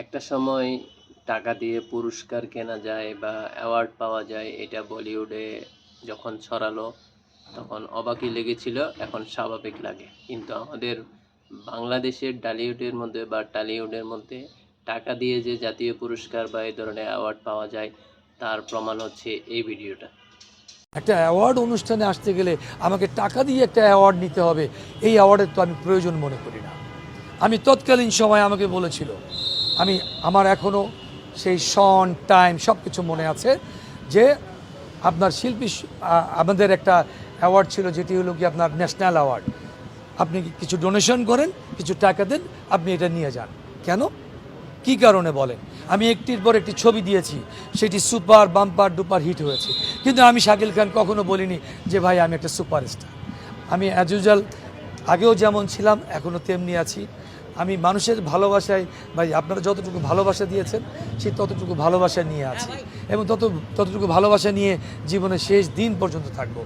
একটা সময় টাকা দিয়ে পুরস্কার কেনা যায় বা অ্যাওয়ার্ড পাওয়া যায়, এটা বলিউডে যখন ছড়ালো তখন অবাকই লেগেছিল, এখন স্বাভাবিক লাগে। কিন্তু আমাদের বাংলাদেশের ডালিউডের মধ্যে বা টালিউডের মধ্যে টাকা দিয়ে যে জাতীয় পুরস্কার বা এই ধরনের অ্যাওয়ার্ড পাওয়া যায়, তার প্রমাণ হচ্ছে এই ভিডিওটা। একটা অ্যাওয়ার্ড অনুষ্ঠানে আসতে গেলে আমাকে টাকা দিয়ে একটা অ্যাওয়ার্ড নিতে হবে, এই অ্যাওয়ার্ডের তো আমি প্রয়োজন মনে করি না। আমি তৎকালীন সময় আমাকে বলেছিল, আমার এখনও সেই সন টাইম সব কিছু মনে আছে, যে আপনার আমাদের একটা অ্যাওয়ার্ড ছিল যেটি হলো কি আপনার ন্যাশনাল অ্যাওয়ার্ড। আপনি কিছু ডোনেশন করেন, কিছু টাকা দেন, আপনি এটা নিয়ে যান। কেন, কি কারণে বলেন? আমি একটির পর একটি ছবি দিয়েছি, সেটি সুপার বাম্পার ডুপার হিট হয়েছে, কিন্তু আমি শাকিল খান কখনো বলিনি যে ভাই আমি একটা সুপারস্টার। আমি অ্যাজ ইউজুয়াল আগেও যেমন ছিলাম এখনও তেমনি আছি। আমি মানুষের ভালোবাসায়, ভাই আপনারা যতটুকু ভালোবাসা দিয়েছেন সেই ততটুকু ভালোবাসা নিয়ে আছি এবং ততটুকু ভালোবাসা নিয়ে জীবনের শেষ দিন পর্যন্ত থাকবো।